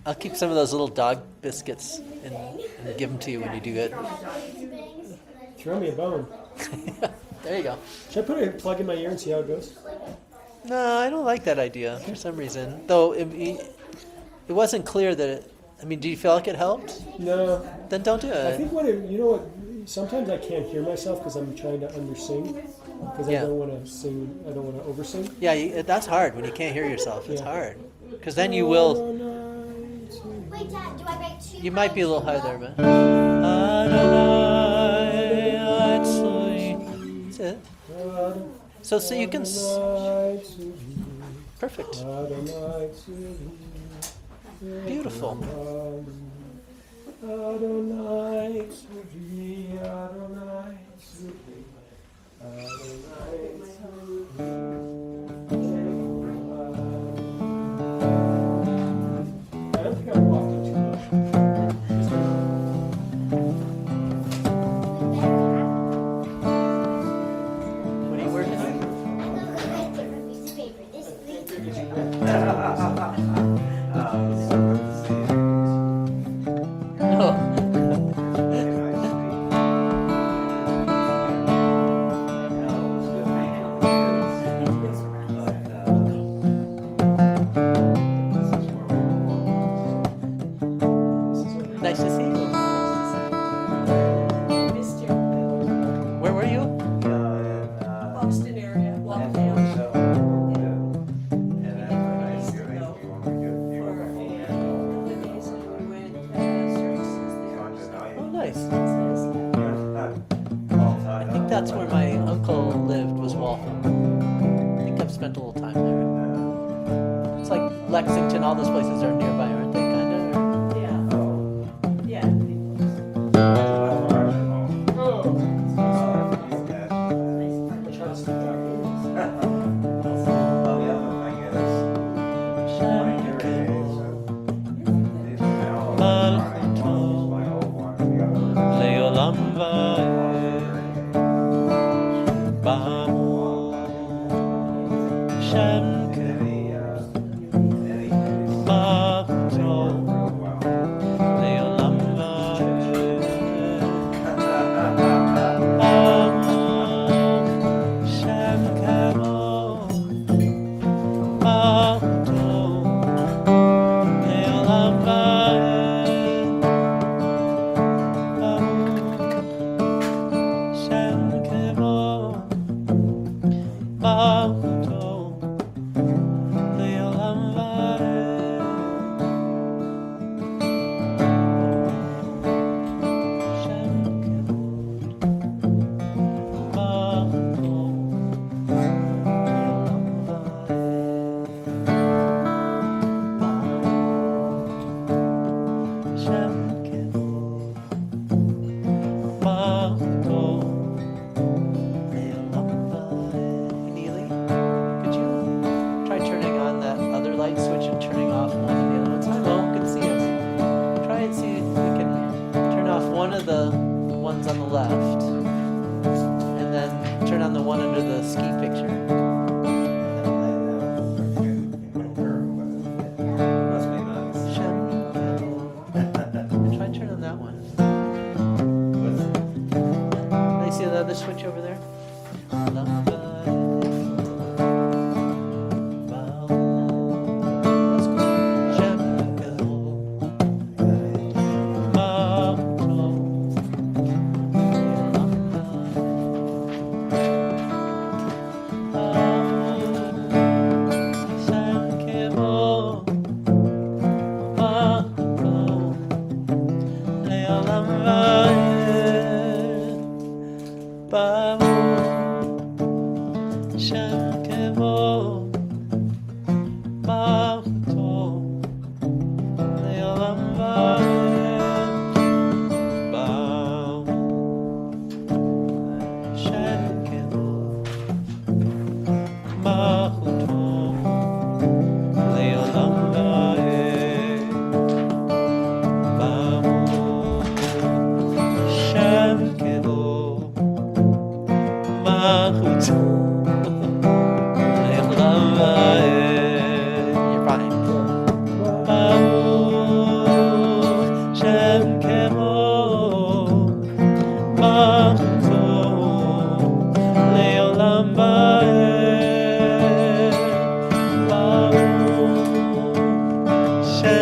I'll keep some of those little dog biscuits and give them to you when you do good. Throw me a bone. There you go. Should I put a plug in my ear and see how it goes? No, I don't like that idea for some reason. Though it wasn't clear that it. I mean, do you feel like it helped? No. Then don't do I it. think you know what? Sometimes I can't hear myself because I'm trying to undersing. Because I Yeah. don't want to sing. I don't want to oversing. Yeah, that's hard when you can't hear yourself. It's Yeah. hard because then you will. Wait, Dad, do I write two? You might be a little high there, but. That's it. So you can. Perfect. Beautiful. I don't think I'm walking too much. What are you working on? I'm gonna look at my favorite piece of paper. This thing. Oh. Nice to see you. Missed you. Where were you? Boston area, Waltham. Oh, nice. I think that's where my uncle lived, was Waltham. I think I've spent a little time there. It's like Lexington, all those places are nearby, aren't they, kind of?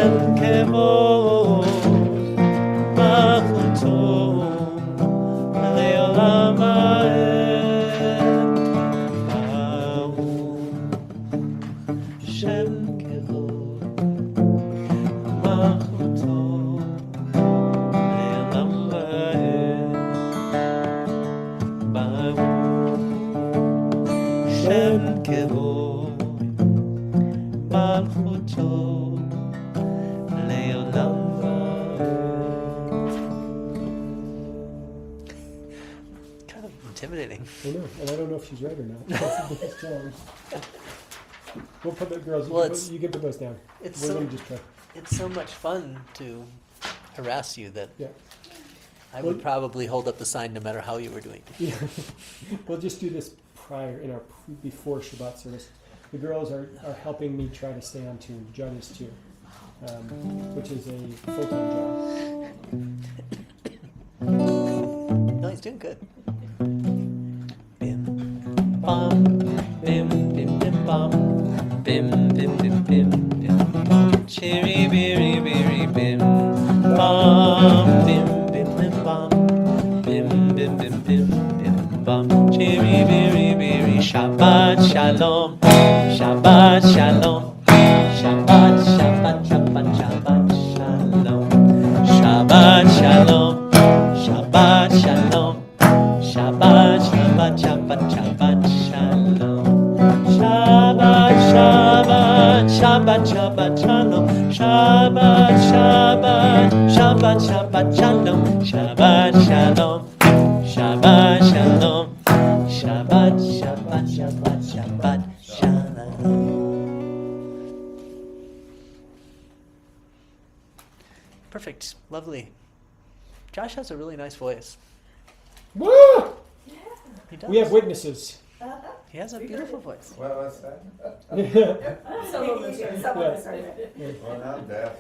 Shem Kevod Malchuto Le'olam Va'ed. Shem Kevod Malchuto Le'olam Va'ed. Shem Kevod Malchuto Le'olam Va'ed. Kind of intimidating. I know, and I don't know if she's right or not. That's the biggest challenge. We'll put the girls. Well, You can put those down. It's We're so, gonna just try. it's so much fun to harass you that Yeah. I would Well- probably hold up the sign no matter how you were doing. Yeah. We'll just do this prior in our before Shabbat service. The girls are helping me try to stay on tune. Judd is too, which is a full-time job. No, he's doing good. Bim, bam, bim, bim, bim, bam, bim, bim, bim, bim, bim, bam, chiri, biri, biri, bim, bam, bim, bim, bim, bam, bim, bim, bim, bim, bim, bam, chiri, biri, biri, Shabbat shalom, Shabbat shalom, Shabbat, Shabbat, Shabbat, Shabbat shalom, Shabbat shalom, Shabbat shalom. Shabbat, Shabbat, Shabbat, Shabbat, Shalom. Shabbat, Shabbat, Shabbat, Shabbat, Shalom. Shabbat, Shabbat, Shabbat, Shabbat, Shalom. Shabbat, Shalom. Shabbat, Shalom. Shabbat, Shabbat, Shabbat, Shabbat, Shalom. Perfect. Lovely. Josh has a really nice voice. Woo! He does. We have witnesses. He has a beautiful voice. What was that? Some of us are, some of us are. Well, I'm deaf.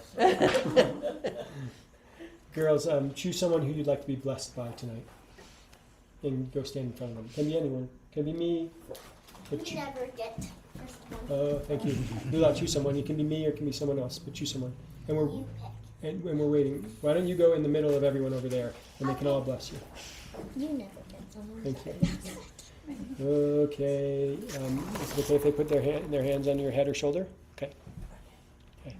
Girls, choose someone who you'd like to be blessed by tonight, and go stand in front of them. Can be anyone. Can be me. But You never get first one. thank you. Lula, choose someone. It can be me or it can be someone else, but choose someone. And we're You pick. and we're waiting. Why don't you go in the middle of everyone over there, and they can all bless you. You never get someone. Thank you. Okay. Is it okay if they put their hands on your head or shoulder? Okay. Okay.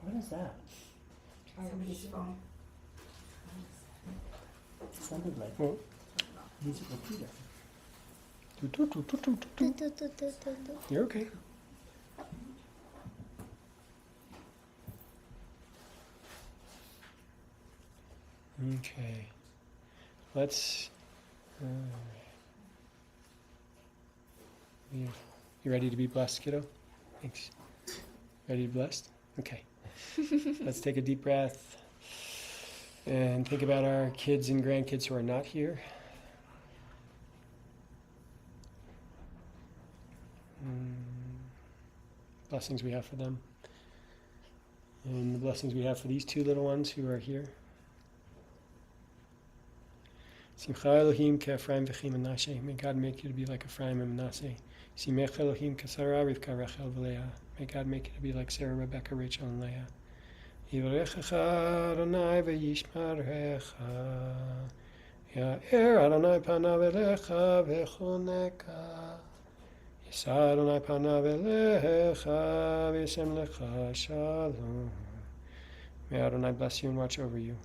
What is that? Somebody's phone. It sounded like Well, music repeater. You're okay. Okay. Let's. You ready to be blessed, kiddo? Thanks. Ready to be blessed? Okay. Let's take a deep breath and think about our kids and grandkids who are not here. Blessings we have for them. And the blessings we have for these two little ones who are here. Simcha Elohim ke'Ephraim v'chi Menashe. May God make you to be like Ephraim and Manasseh. Simech Elohim ke'Sarah Rivka Rachel v'Leah. May God make you to be like Sarah, Rebecca, Rachel, and Leah. Yivarechecha Adonai v'yishmarecha. Ya'er Adonai panav elecha v'choneka. Yisa Adonai panav elecha v'yisem lecha shalom. May Adonai bless you and watch over you.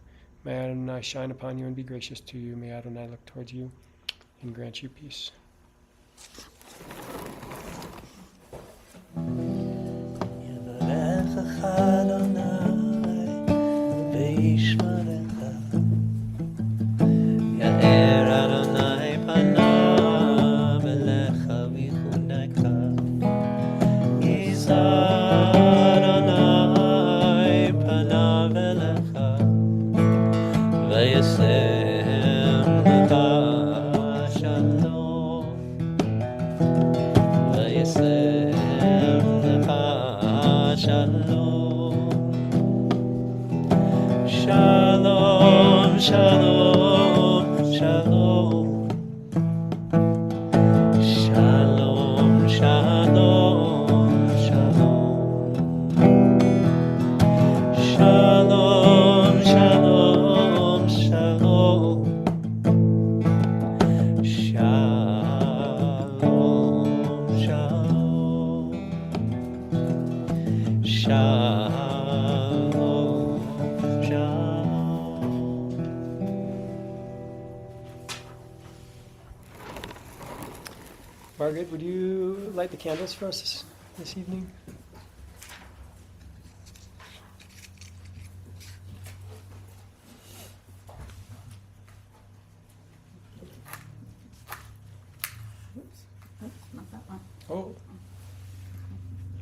May Adonai shine upon you and be gracious to you. May Adonai look towards you and grant you peace. Yivarechecha Adonai v'yishmarecha. Ya'er Adonai panav elecha v'choneka. Yisa Adonai panav elecha v'yasem lecha shalom. V'yasem lecha shalom. Shalom, shalom, shalom. Shalom, shalom. Shalom, shalom. Margaret, would you light the candles for us this evening? Not that one. Oh.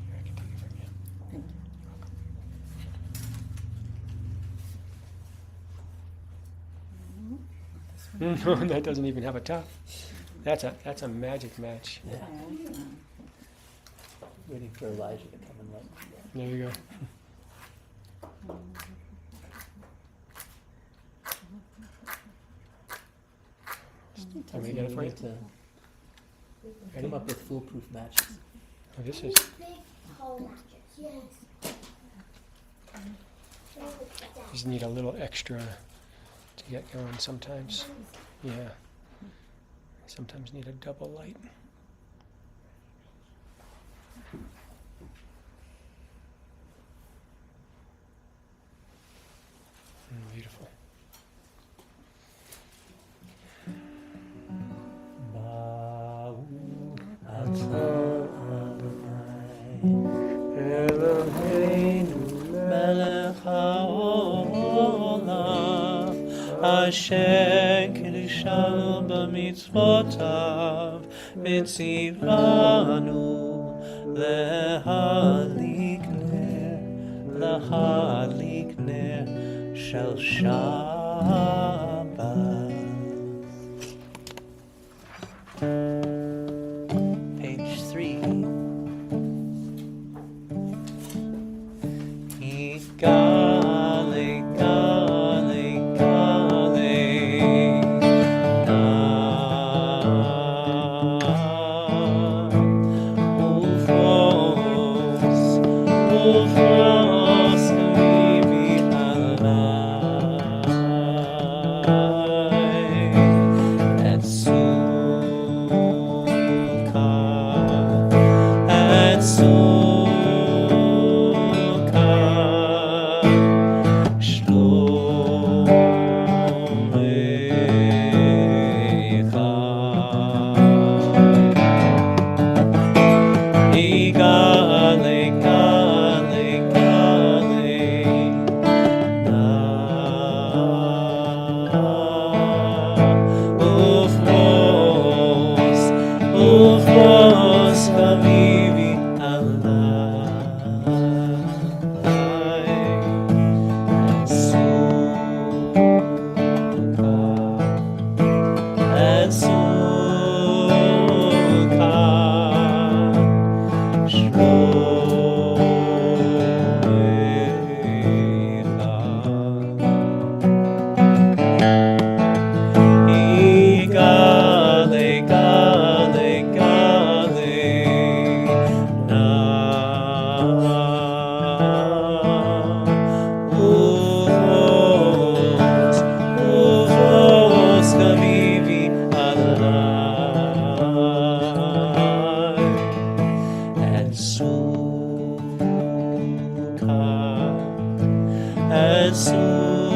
Here, I can take it from you. Thank No, that doesn't even have a top. That's a magic match. Yeah. you. Waiting for Elijah to come and let. There you go. Want me to get it for We you? need to Ready? come up with foolproof matches. Oh, this is. Big hole matches. Yes. Just need a little extra to get going sometimes. Yeah. Sometimes need a double light. Beautiful. Asher kiddushanu b'mitzvotav mitzivanu lehadlik ner shel Shabbat. Page 3. Igale, gale, gale, na. Ufos, vivi alai, et suka, et suka, shlomecha. Igale, gale, gale, na. Ufos, habibi alai, et suka, Igale, gale, gale, na. Ufos, habibi alai, et suka, et suka,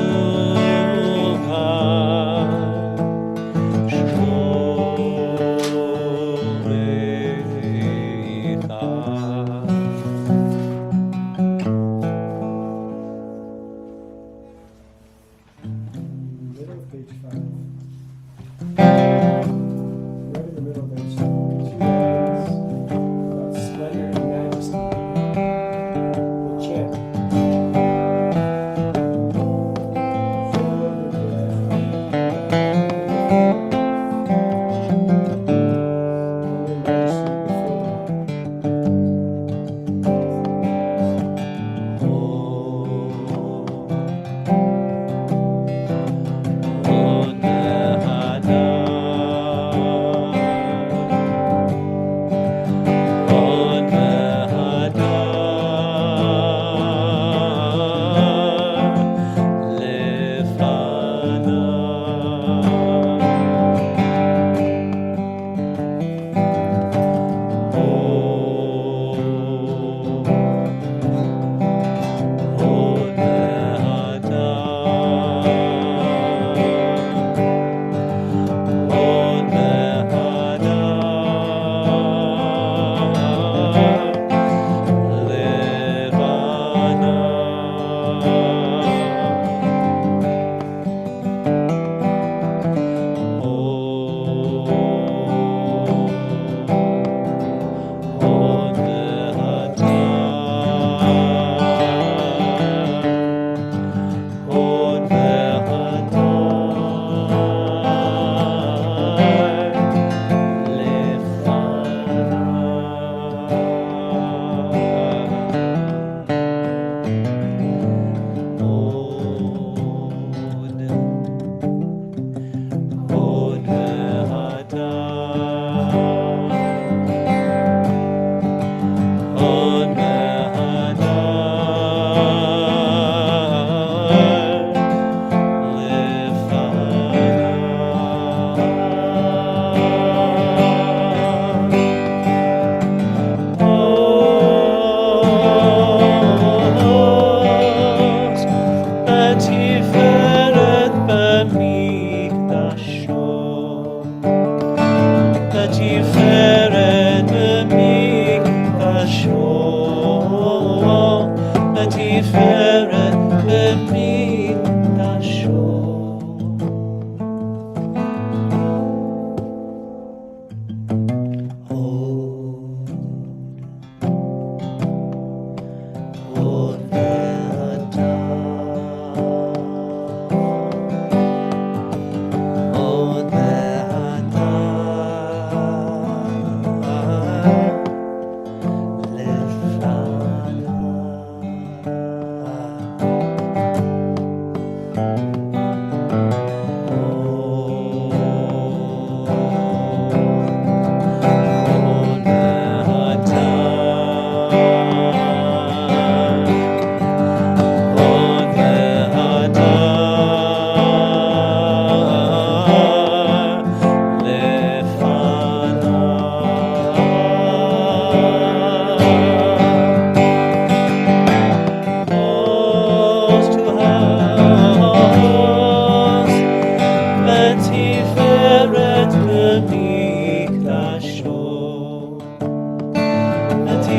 Middle of page 5. Right in the middle, there's 2 lines about splendor and majesty. We'll chant.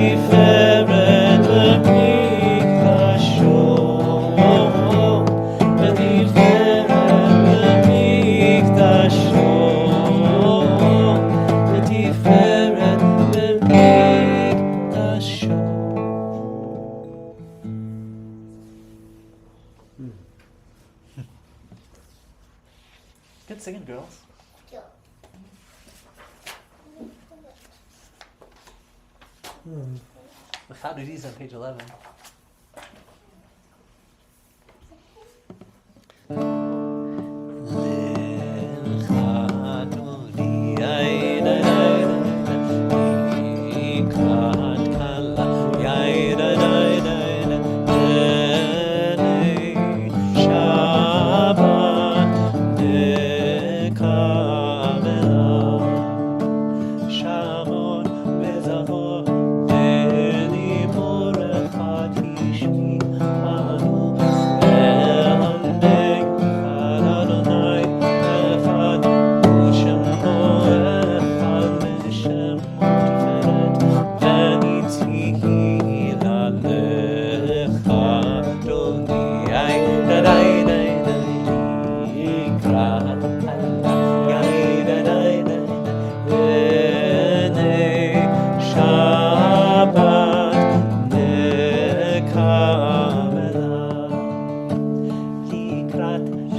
לתפארת במקדשו, לתפארת במקדשו, לתפארת במקדשו. Good singing, girls. The Chadudi's on page 11.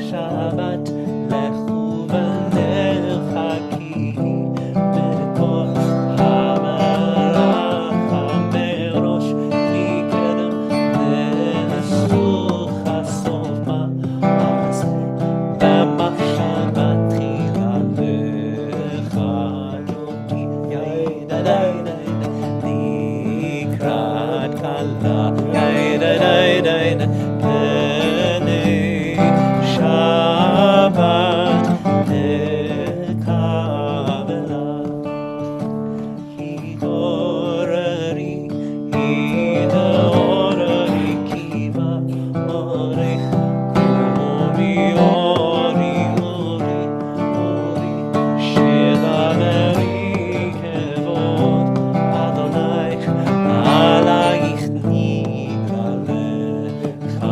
Shabbat lechu v'nechaki b'kol hamaracha merosh mikedem nesuch hasov ma'aseh b'machshava tchila lecha doti yaidadai likrat kala yaidadai Shabbat nekavela hidorari kiva orich ori shedaveri kevod Adonai alayich nigalecha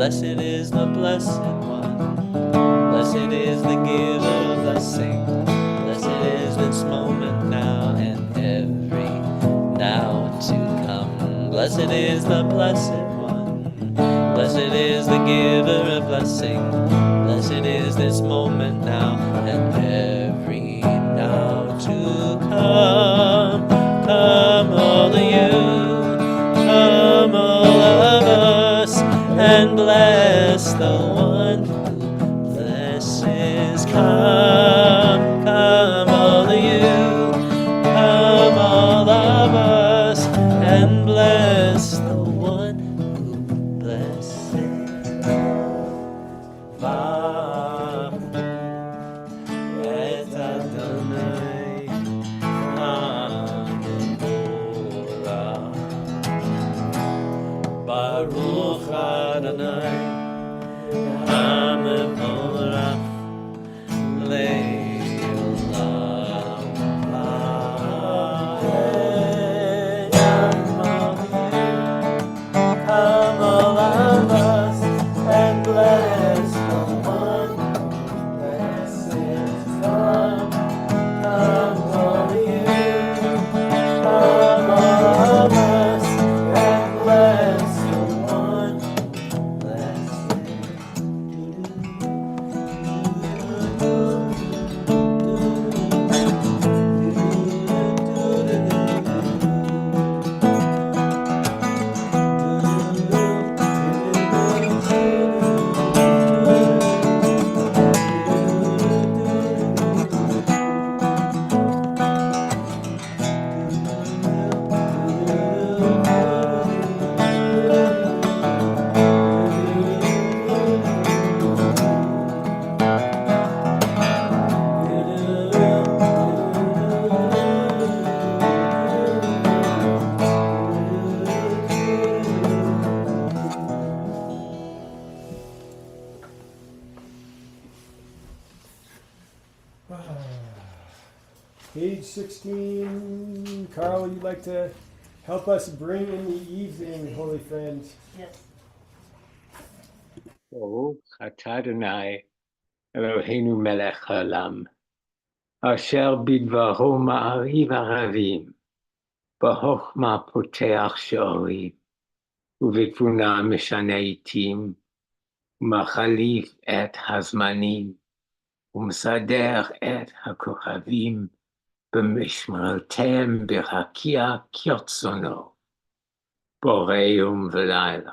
Blessed is the Blessed One. Blessed is the giver of blessing. Blessed is this moment now and every now to come. Blessed is the Blessed One. Blessed is the giver of blessing. Blessed is this moment now and every now to come. Come all of you, come all of us, and bless the one who blesses. Come, come all of you, come all of us, and bless the one who blesses. Baruch et Adonai Hamevorach. Baruch Adonai Hamevorach Le'olam Va'ed. Come all of us and bless the one who blesses. Come, come all of you, come all of us and bless the one who blesses. Page 16. Carl, would you like to help us bring in the evening, holy friend? Yes. Baruch atah Adonai Eloheinu melech haolam, asher bidvaro ma'ariv aravim, בחוכמה פותח שערים, ובתבונה משנה עתים, ומחליף את הזמנים, ומסדר את הכוכבים, במשמרתם ברקיע כרצונו, בורא יום ולילה.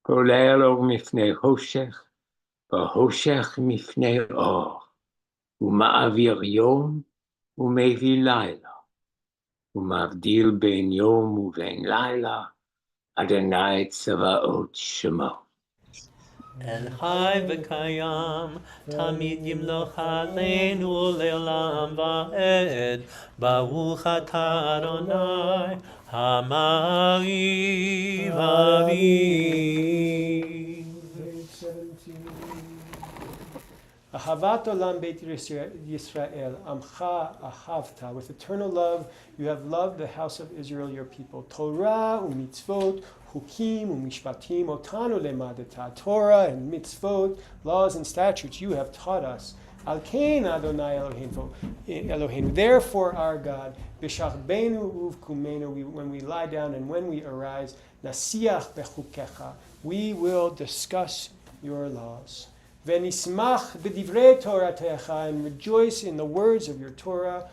כולל אור מפני חושך, וחושך מפני אור, ומעביר יום ומביא לילה, ומבדיל בין יום ובין לילה, אדוני צבאות שמו. אל חי וקיים, תמיד ימלוך עלינו לעולם ועד. ברוך אתה אדוני, המעריב אביב. Page 17. Ahavat olam beit Yisrael, amcha ahavta. With eternal love, you have loved the house of Israel, your people. Torah u'mitzvot, hukim u'mishpatim, otanu lemadeta. Torah and mitzvot, laws and statutes, you have taught us. Al kein Adonai Eloheinu. Therefore, our God, b'shachbenu uvkumenu, when we lie down and when we arise, nasiach bechukecha, we will discuss your laws. Venismach b'divrei Toratecha, and rejoice in the words of your Torah,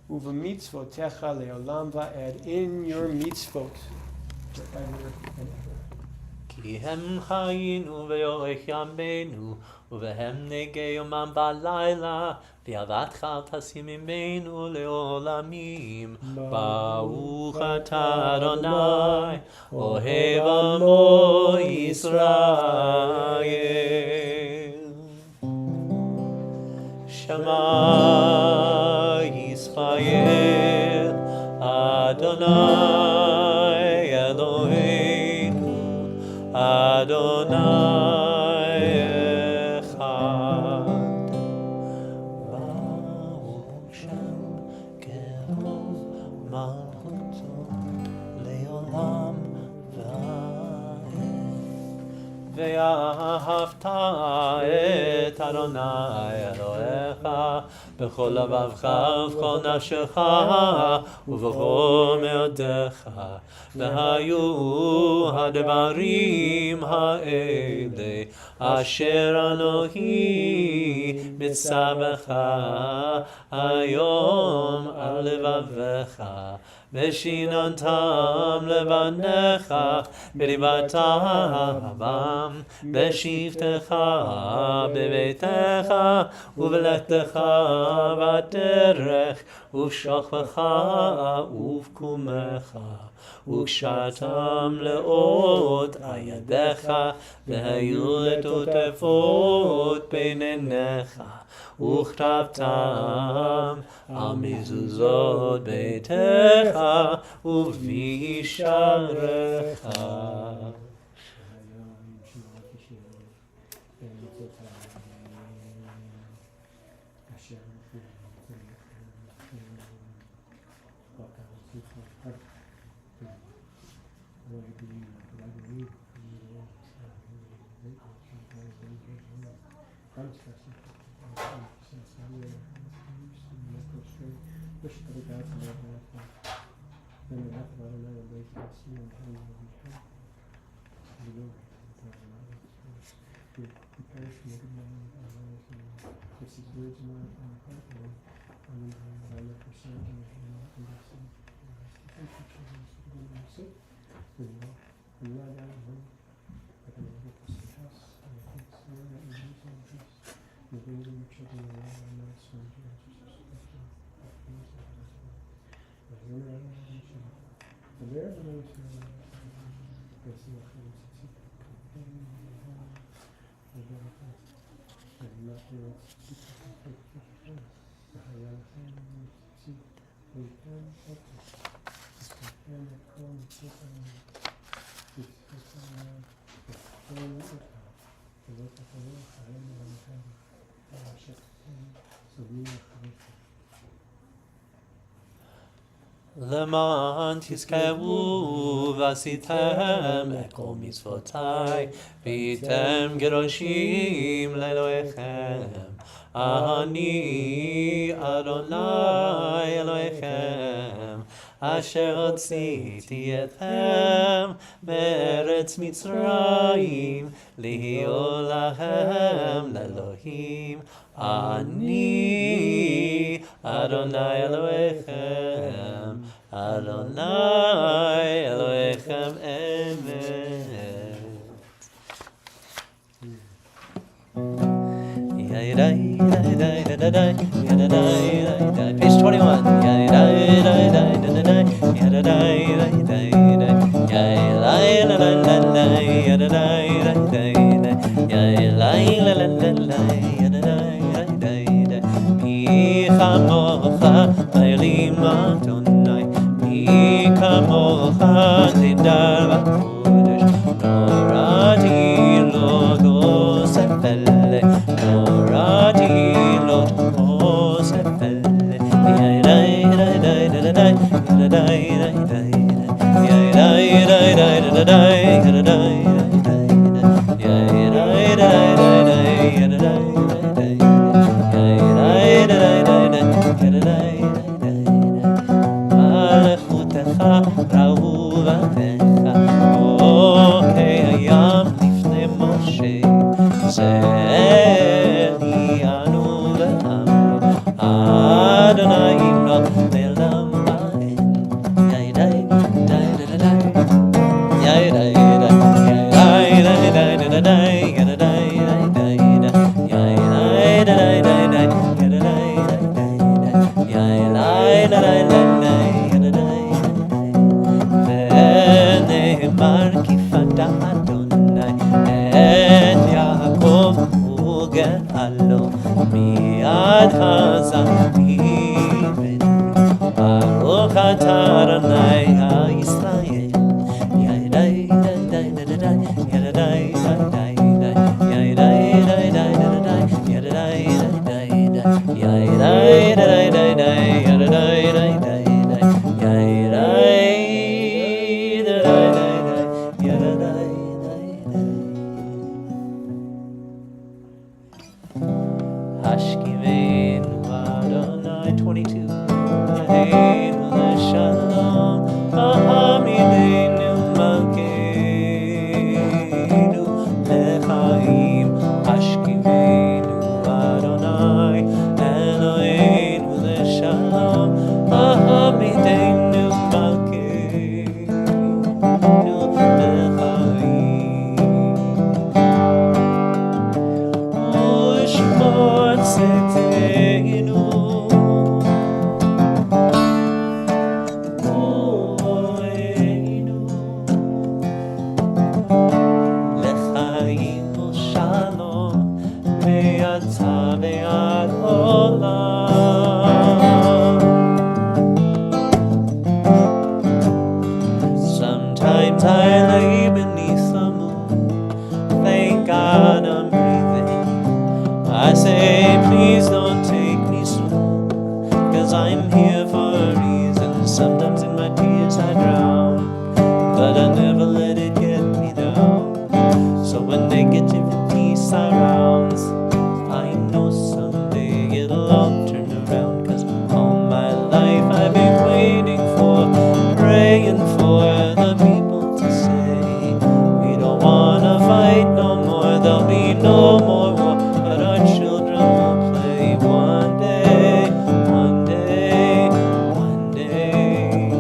uv'mitzvotecha leolam va'ed, in your mitzvot, forever and ever. כי הם חיינו ואורך ימינו, ובהם נגע יומם בלילה, ואהבתך אל תשים ממנו לעולמים. ברוך אתה אדוני, אוהב עמו ישראל. שמע ישראל, אדוני אלוהינו, אדוני אחד. ברוך שם כרוב מלכותו לעולם ועד. ואהבת את אדוני אלוהיך בכל לבבך ובכל נפשך ובכל מאודך. והיו הדברים האלה אשר אנוכי מצווך היום על לבביך, ושיננתם לבניך בדיברתם בשבתך בביתך ובלכתך בדרך ובשוכבך ובקומך, וקשרתם לאות על ידיך, והיו לטוטפות בין עיניך, וכתבתם על מזוזות ביתך ובשעריך. למען תזכרו ועשיתם את כל מצוותי והייתם קדושים לאלוהיכם. אני אדוני אלוהיכם אשר הוצאתי אתכם מארץ מצרים להיות לכם לאלוהים. אני אדוני אלוהיכם, אדוני אלוהיכם אמת. Page 21. מי כמוך מעלים אדוני, מי כמוך נדר בקודש, נורתי לא תוסף אלה, נורתי לא תוסף אלה. מלכותך ראו בניך, אוהי הים לפני משה, זני אנו ואמרו, אדוני ימלוך לעולם ועד. ונאמר כי פדה אדוני את יעקב וגאלו מיד הזרים, ברוך אתה אדוני ישראל. surrounds. I know someday it'll all turn around, 'cause all my life I've been waiting for, praying for the people to say, we don't wanna fight no more, there'll be no more war, but our children will play one day, one day, one day,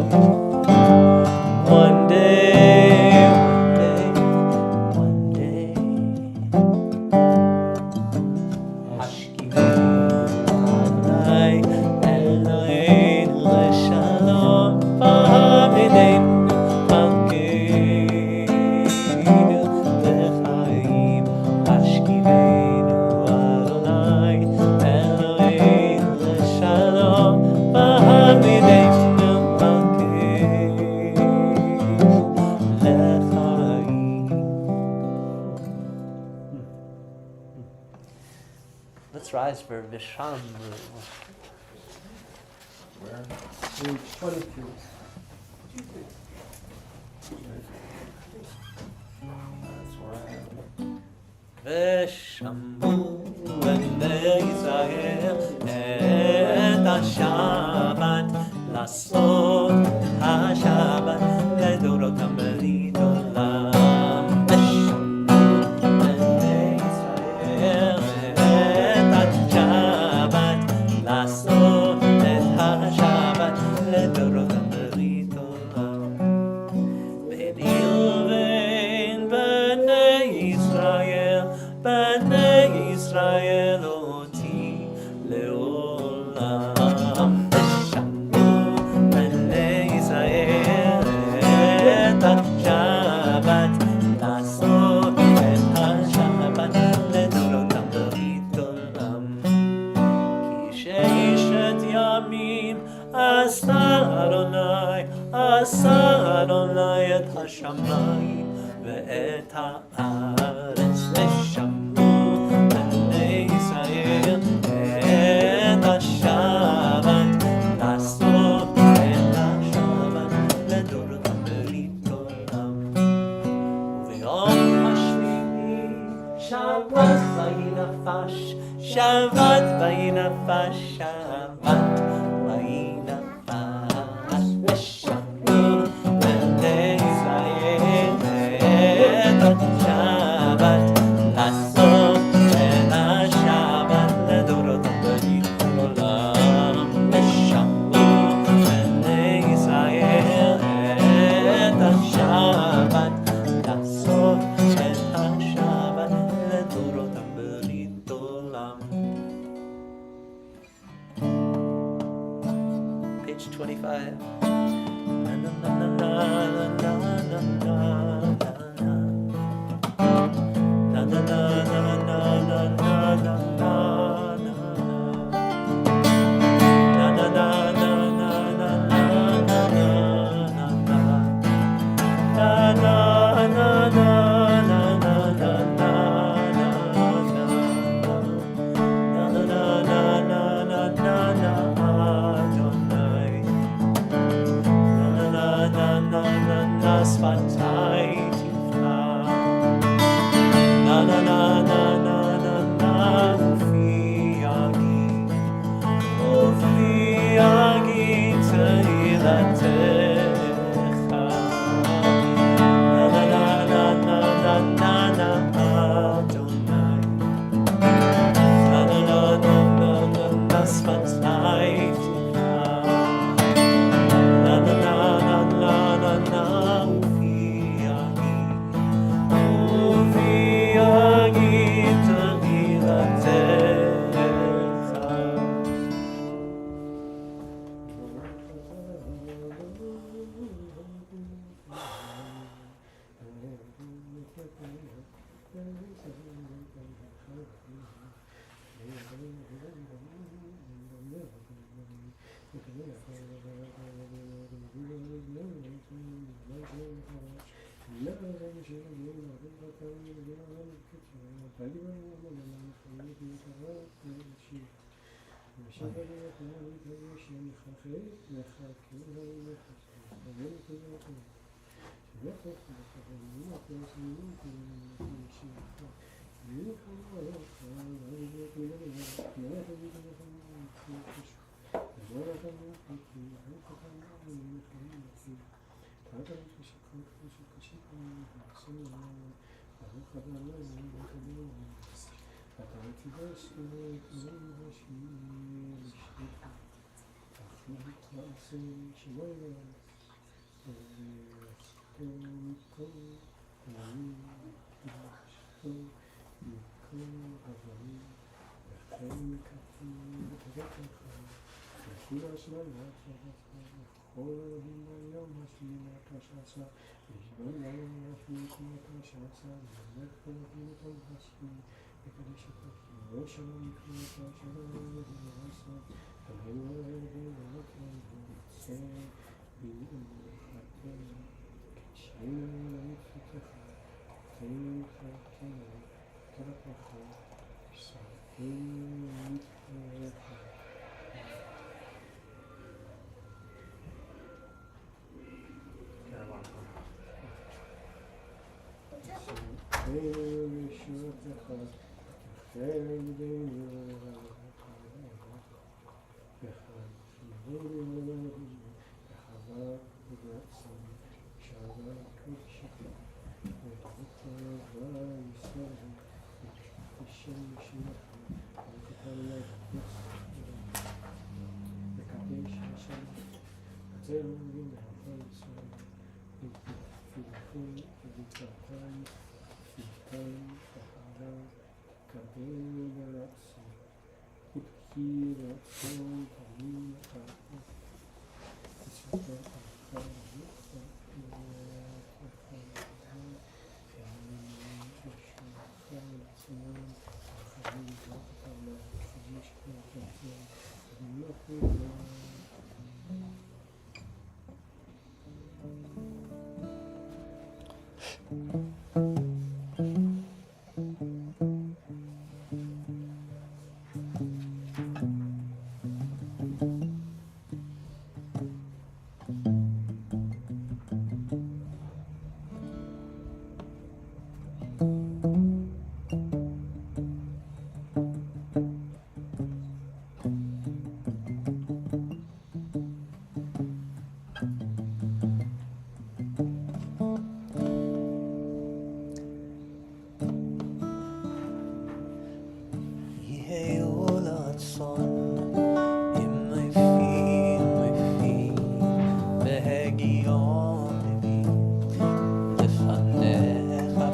one day, one day, Adonai Eloheinu leshalom, b'hamidenu malkeinu lechaim. Hashkivenu Adonai Eloheinu leshalom, b'hamidenu malkeinu lechaim. Let's rise for Vishamru. Page 22. Vishamru b'nei Yisrael et HaShabbat, לעשות השבת לדורותם ברית עולם. ושמרו בני ישראל את השבת, לעשות את השבת לדורותם ברית עולם. ביני ובין בני ישראל אותי לעולם. ושמרו בני ישראל את השבת, לעשות את השבת לדורותם ברית עולם. כי ששת ימים עשה אדוני את השמיים ואת הארץ. ושמרו בני ישראל את השבת, לעשות את השבת לדורותם ברית עולם. וביום השמיני שבת ויהי נפש, שבת ויהי נפש, שבת ויהי נפש. ושמרו בני ישראל את השבת, לעשות את השבת לדורותם ברית עולם. ושמרו בני ישראל את השבת, לעשות את השבת לדורותם ברית עולם. Page 25. Na na na na na na na na na. Na na na na na na na na na. Na na na na na na na na na. Na na na na na na na na. Na na na na na na na na. Adonai. Na na na na na na na. Sfatai tifna. Na na na na na na na. Ufi agi tehilatecha. Na na na na na na na na. Adonai. Na na na na na na na. Sfatai tifna. Na na na na na na na. Ufi agi tehilatecha.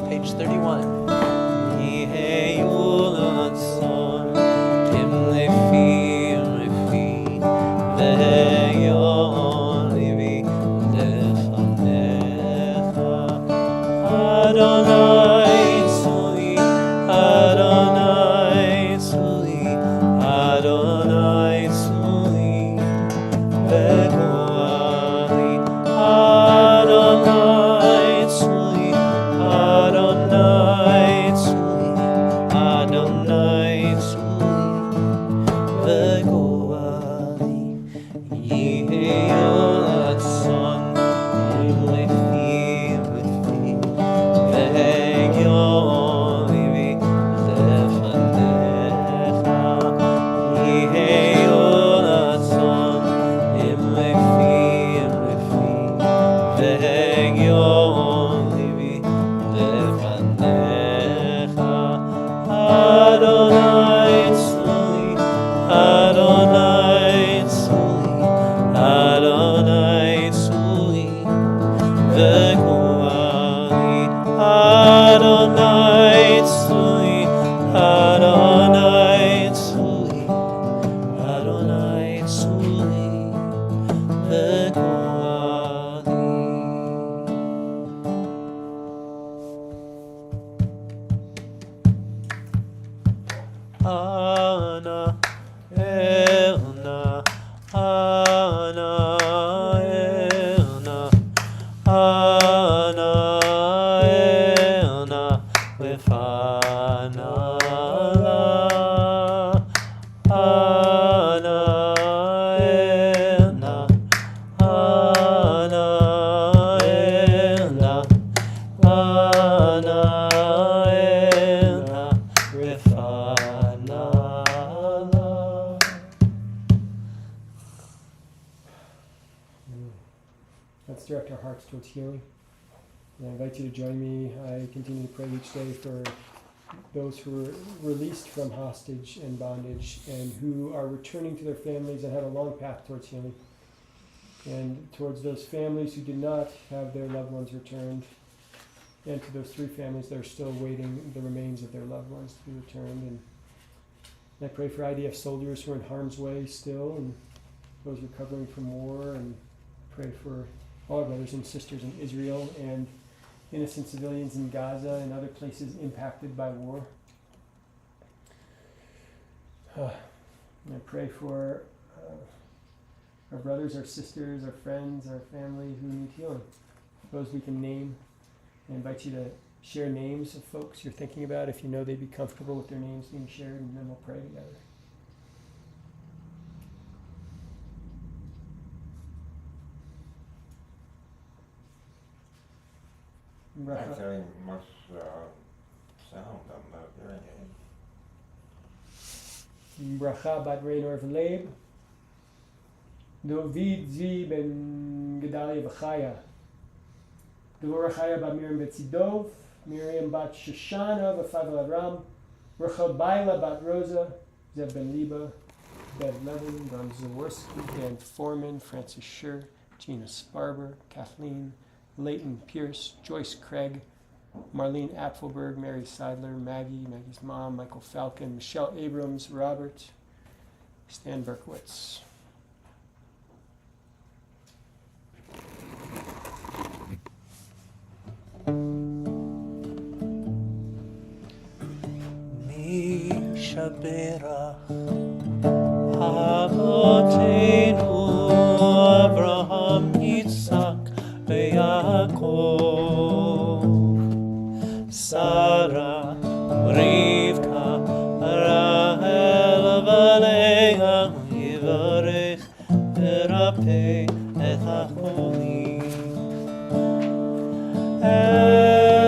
Page 31. Yehei ulatzon, im lefi ve'yon livi lefanecha. Adonai tzuli, Adonai tzuli, Adonai tzuli, ve'goali. Adonai tzuli, Adonai tzuli, Adonai tzuli, ve'goali. Yehei ulatzon, im lefi ve'yon livi lefanecha. Yehei ulatzon, im lefi ve'yon livi lefanecha. Adonai tzuli, Adonai tzuli, Adonai tzuli, ve'goali. Adonai tzuli, Adonai tzuli, Adonai tzuli, ve'goali. Ana elna, Ana elna, Ana elna, lefanala. Ana elna, Ana elna, Ana elna, towards healing. And I invite you to join me. I continue to pray each day for those who were released from hostage and bondage and who are returning to their families and have a long path towards healing. And towards those families who did not have their loved ones returned, and to those 3 families that are still waiting the remains of their loved ones to be returned. And I pray for IDF soldiers who are in harm's way still, and those recovering from war, and pray for all our brothers and sisters in Israel and innocent civilians in Gaza and other places impacted by war. And I pray for our brothers, our sisters, our friends, our family who need healing, those we can name. I invite you to share names of folks you're thinking about if you know they'd be comfortable with their names being shared, and then we'll pray together. Not getting much sound on the hearing aid. Bracha bat Reynor V'Leib, David Zi ben Gedalia V'Chaya, Devorah Chaya bat Miriam Betzidov, Miriam bat Shoshana V'Favel Aram, Rachel Baila bat Rosa, Zev ben Liba, Bev Levin, Ron Zaworski, Dan Foreman, Francis Schur, Gina Sparber, Kathleen, Leighton Pierce, Joyce Craig, Marlene Apfelberg, Mary Seidler, Maggie's mom, Michael Falcon, Michelle Abrams, Robert, Stan Berkowitz. Mi Shabbat Avotenu Avraham Yitzhak Yaakov, Sarah, Rivka, Rahel, Valea, Yivarech, Verape, Et HaCholim. Elna,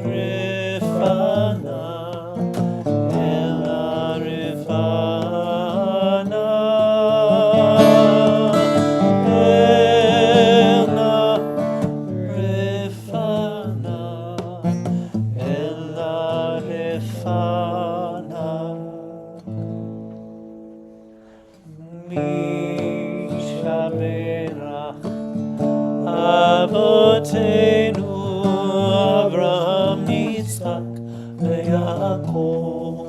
Rifana, Elna, Rifana. Avotenu Avraham Yitzhak Yaakov,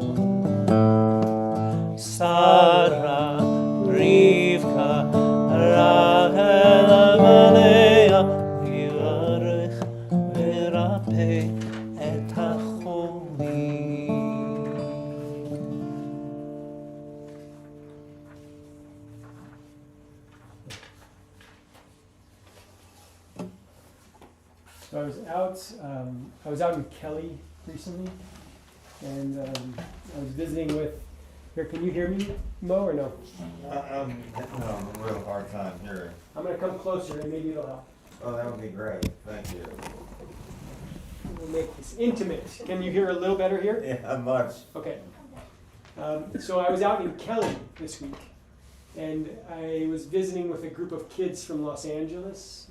Sarah, Rivka, Rahel, Valea, Yivarech, Verape, Et HaCholim. So I was out in Kelly recently, and I was visiting with. Here, can you hear me, Mo, or no? I'm having a real hard time hearing. I'm gonna come closer, and maybe it'll help. Oh, that would be great. Thank you. We'll make this intimate. Can you hear a little better here? Yeah, much. Okay. So I was out in Kelly this week, and I was visiting with a group of kids from Los Angeles.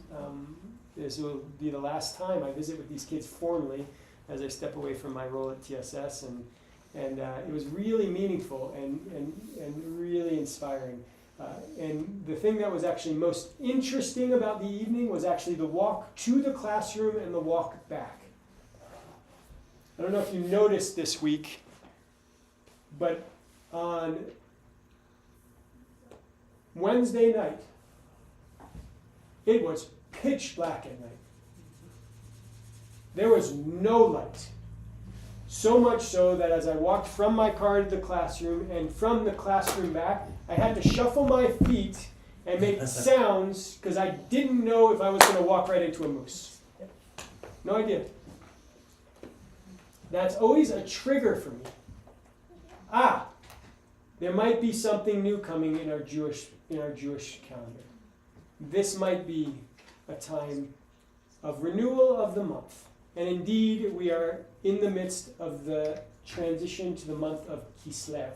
This will be the last time I visit with these kids formally as I step away from my role at TSS, and it was really meaningful and really inspiring. And the thing that was actually most interesting about the evening was actually the walk to the classroom and the walk back. I don't know if you noticed this week, but on Wednesday night, it was pitch black at night. There was no light. So much so that as I walked from my car to the classroom and from the classroom back, I had to shuffle my feet and make sounds because I didn't know if I was going to walk right into a moose. No idea. That's always a trigger for me. There might be something new coming in our Jewish calendar. This might be a time of renewal of the month. And indeed, we are in the midst of the transition to the month of Kislev.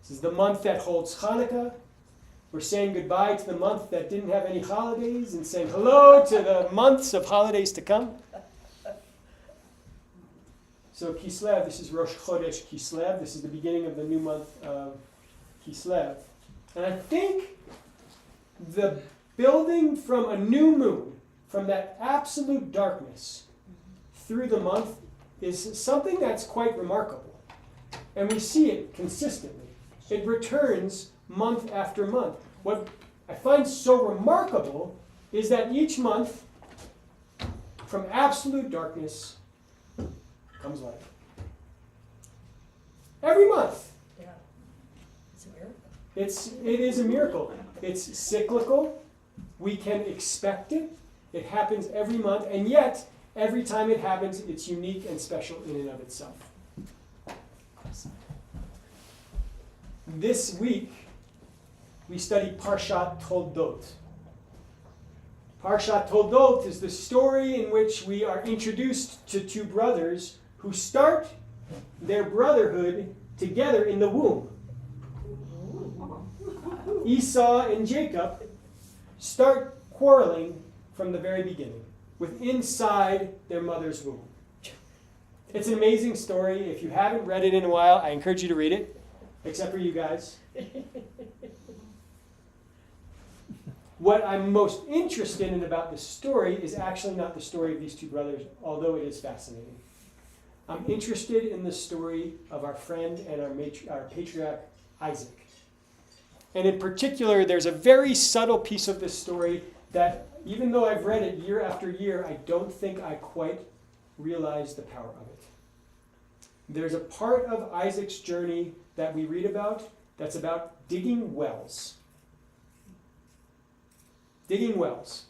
This is the month that holds Hanukkah, We're saying goodbye to the month that didn't have any holidays and saying hello to the months of holidays to come. So Kislev, this is Rosh Chodesh Kislev. This is the beginning of the new month of Kislev. And I think the building from a new moon, from that absolute darkness through the month, is something that's quite remarkable. And we see it consistently. It returns month after month. What I find so remarkable is that each month, from absolute darkness, comes light. Every month. Yeah. It's a miracle. It is a miracle. It's cyclical. We can expect it. It happens every month, and yet every time it happens, it's unique and special in and of itself. This week, we study Parshat Toldot. Parshat Toldot is the story in which we are introduced to two brothers who start their brotherhood together in the womb. Esau and Jacob start quarreling from the very beginning, with inside their mother's womb. It's an amazing story. If you haven't read it in a while, I encourage you to read it, except for you guys. What I'm most interested in about this story is actually not the story of these two brothers, although it is fascinating. I'm interested in the story of our friend and our patriarch, Isaac. And in particular, there's a very subtle piece of this story that, even though I've read it year after year, I don't think I quite realize the power of it. There's a part of Isaac's journey that we read about that's about digging wells. Digging wells.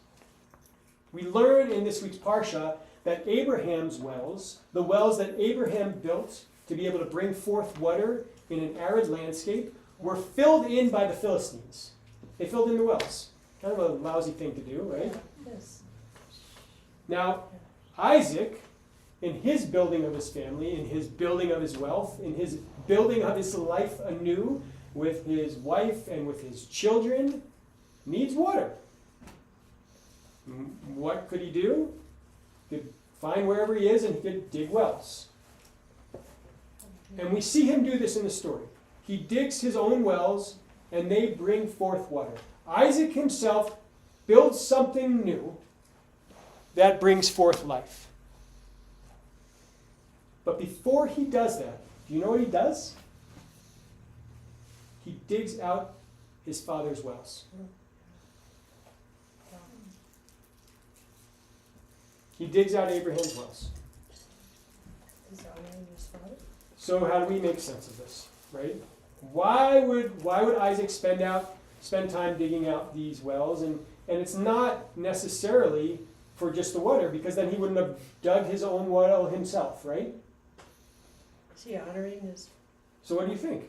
We learn in this week's Parsha that Abraham's wells, the wells that Abraham built to be able to bring forth water in an arid landscape, were filled in by the Philistines. They filled in the wells. Kind of a lousy thing to do, right? Yes. Now, Isaac, in his building of his family, in his building of his wealth, in his building of his life anew, with his wife and with his children, needs water. What could he do? He could find wherever he is and he could dig wells. And we see him do this in the story. He digs his own wells and they bring forth water. Isaac himself builds something new that brings forth life. But before he does that, do you know what he does? He digs out his father's wells. He digs out Abraham's wells. Is honoring his father? So how do we make sense of this, right? Why would Isaac spend time digging out these wells? And it's not necessarily for just the water, because then he wouldn't have dug his own well himself, right? Is he honoring his, So what do you think?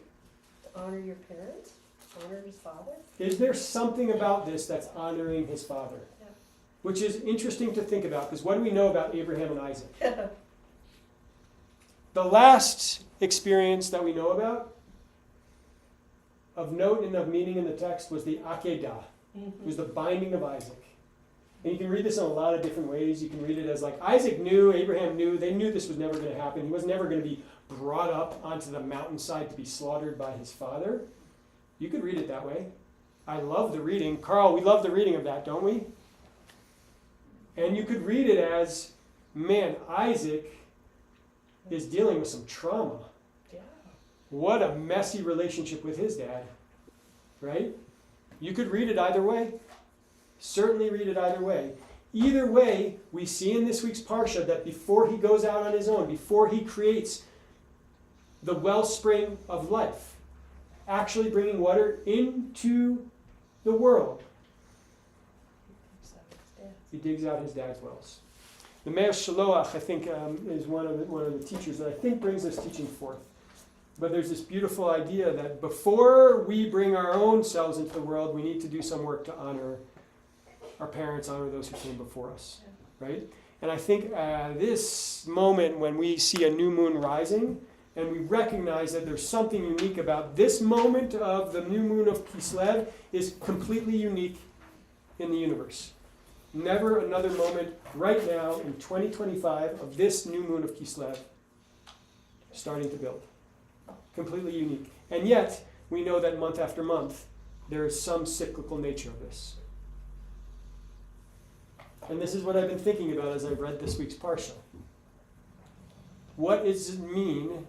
to honor your parents? Honor his father? Is there something about this that's honoring his father? Yeah. Which is interesting to think about, because what do we know about Abraham and Isaac? The last experience that we know about, of note and of meaning in the text, was the Akedah. It was the binding of Isaac. And you can read this in a lot of different ways. You can read it as like Isaac knew, Abraham knew, they knew this was never going to happen. He was never going to be brought up onto the mountainside to be slaughtered by his father. You could read it that way. I love the reading. Carl, we love the reading of that, don't we? And you could read it as, man, Isaac is dealing with some trauma. Yeah. What a messy relationship with his dad, right? You could read it either way. Certainly read it either way. Either way, we see in this week's Parsha that before he goes out on his own, before he creates the wellspring of life, actually bringing water into the world, he digs out his dad's wells. The Meir Shaloach, I think, is one of the teachers that I think brings this teaching forth. But there's this beautiful idea that before we bring our own selves into the world, we need to do some work to honor our parents, honor those who came before us, right? And I think this moment when we see a new moon rising, and we recognize that there's something unique about this moment of the new moon of Kislev is completely unique in the universe. Never another moment right now in 2025 of this new moon of Kislev starting to build. Completely unique. And yet, we know that month after month, there is some cyclical nature of this. And this is what I've been thinking about as I've read this week's Parsha. What does it mean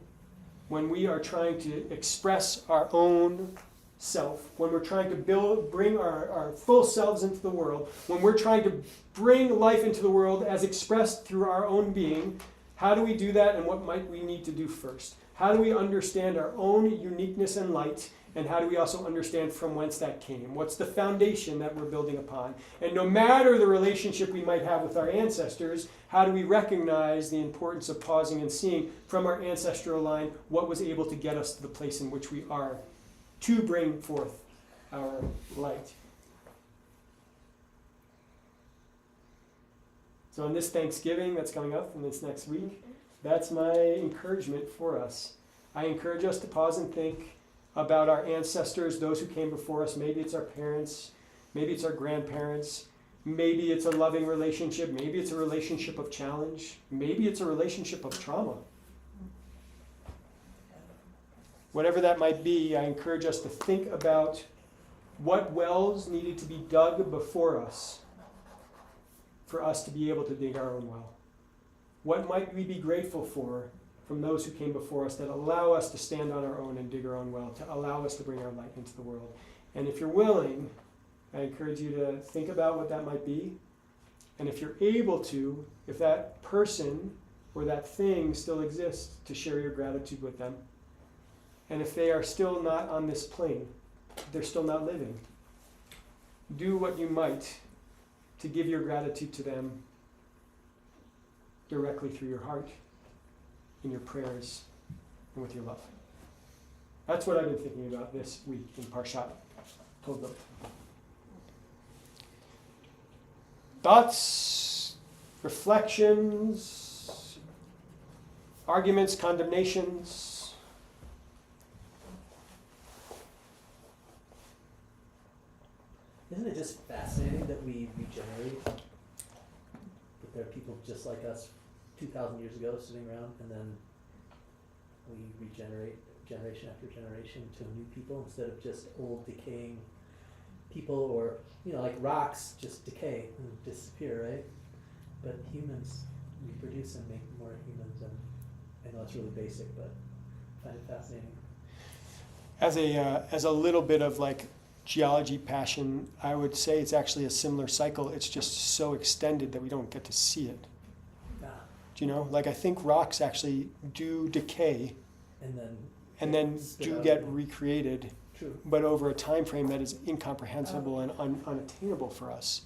when we are trying to express our own self, when we're trying to bring our full selves into the world, when we're trying to bring life into the world as expressed through our own being? How do we do that, and what might we need to do first? How do we understand our own uniqueness and light, and how do we also understand from whence that came? What's the foundation that we're building upon? And no matter the relationship we might have with our ancestors, how do we recognize the importance of pausing and seeing from our ancestral line what was able to get us to the place in which we are to bring forth our light? So on this Thanksgiving that's coming up in this next week, that's my encouragement for us. I encourage us to pause and think about our ancestors, those who came before us. Maybe it's our parents, maybe it's our grandparents, maybe it's a loving relationship, maybe it's a relationship of challenge, maybe it's a relationship of trauma. Whatever that might be, I encourage us to think about what wells needed to be dug before us for us to be able to dig our own well. What might we be grateful for from those who came before us that allow us to stand on our own and dig our own well, to allow us to bring our light into the world? And if you're willing, I encourage you to think about what that might be. And if you're able to, if that person or that thing still exists, to share your gratitude with them. And if they are still not on this plane, they're still not living, do what you might to give your gratitude to them directly through your heart, in your prayers, and with your love. That's what I've been thinking about this week in Parshat Toldot. Thoughts, reflections, arguments, condemnations. Isn't it just fascinating that we regenerate? That there are people just like us 2,000 years ago sitting around, and then we regenerate generation after generation to new people instead of just old decaying people, or like rocks just decay and disappear, right? But humans reproduce and make more humans, and I know it's really basic, but I find it fascinating. As a little bit of like geology passion, I would say it's actually a similar cycle. It's just so extended that we don't get to see it. Yeah. Do you know? Like, I think rocks actually do decay And then do get recreated, True. but over a time frame that is incomprehensible and unattainable for us.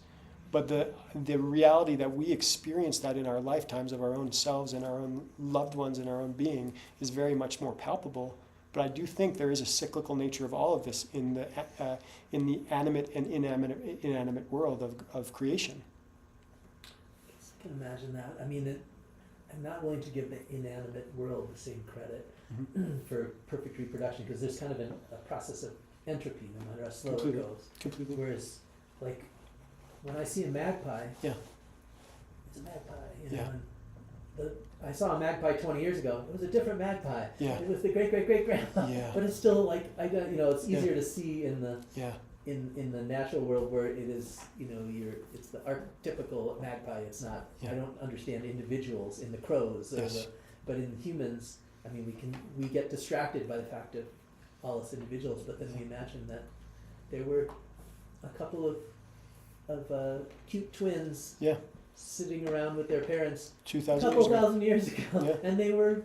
But the reality that we experience that in our lifetimes of our own selves and our own loved ones and our own being is very much more palpable. But I do think there is a cyclical nature of all of this in the animate and inanimate world of creation. I can imagine that. I mean, I'm not willing to give the inanimate world the same credit for perfect reproduction, because there's kind of a process of entropy, no matter how slow it goes. Completely. Whereas, like, when I see a magpie, Yeah. it's a magpie, Yeah. and I saw a magpie 20 years ago. It was a different magpie. Yeah. It was the great-great-great-grandpa. Yeah. But it's still like, it's easier to see in the Yeah. in the natural world where it is, it's the archetypical magpie. It's not. Yeah. I don't understand individuals in the crows, Yes. but in humans, I mean, we get distracted by the fact of all us individuals. But then we imagine that there were a couple of cute twins. Yeah. Sitting around with their parents 2,000 a years couple ago. thousand years ago, Yeah. and they were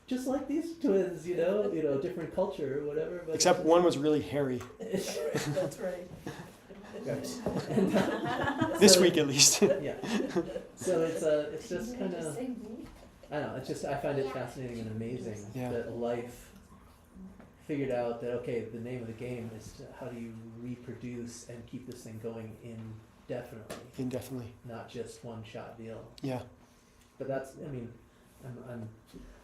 just like these twins, different culture or whatever. But Except one was really hairy. That's right. This week at least. Yeah. So it's just kind of, I don't know. I find it fascinating and amazing that life figured out that the name of the game is how do you reproduce and keep this thing going indefinitely. Indefinitely. Not just one shot deal. Yeah. But that's, I mean,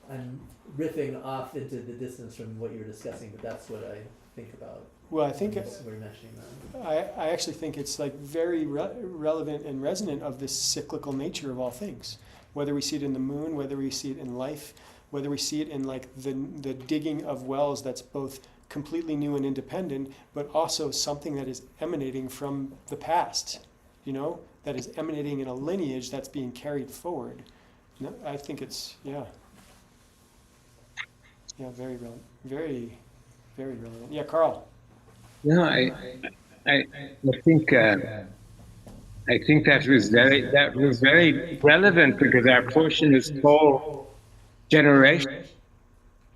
I'm riffing off into the distance from what you were discussing, but that's what I think about. Well, I think when we're mentioning that. I actually think it's like very relevant and resonant of this cyclical nature of all things. Whether we see it in the moon, whether we see it in life, whether we see it in like the digging of wells that's both completely new and independent, but also something that is emanating from the past, you know, that is emanating in a lineage that's being carried forward. No, I think it's, yeah, very relevant, very relevant. Yeah, Carl. No, I think I think that was very relevant because our portion is called generation,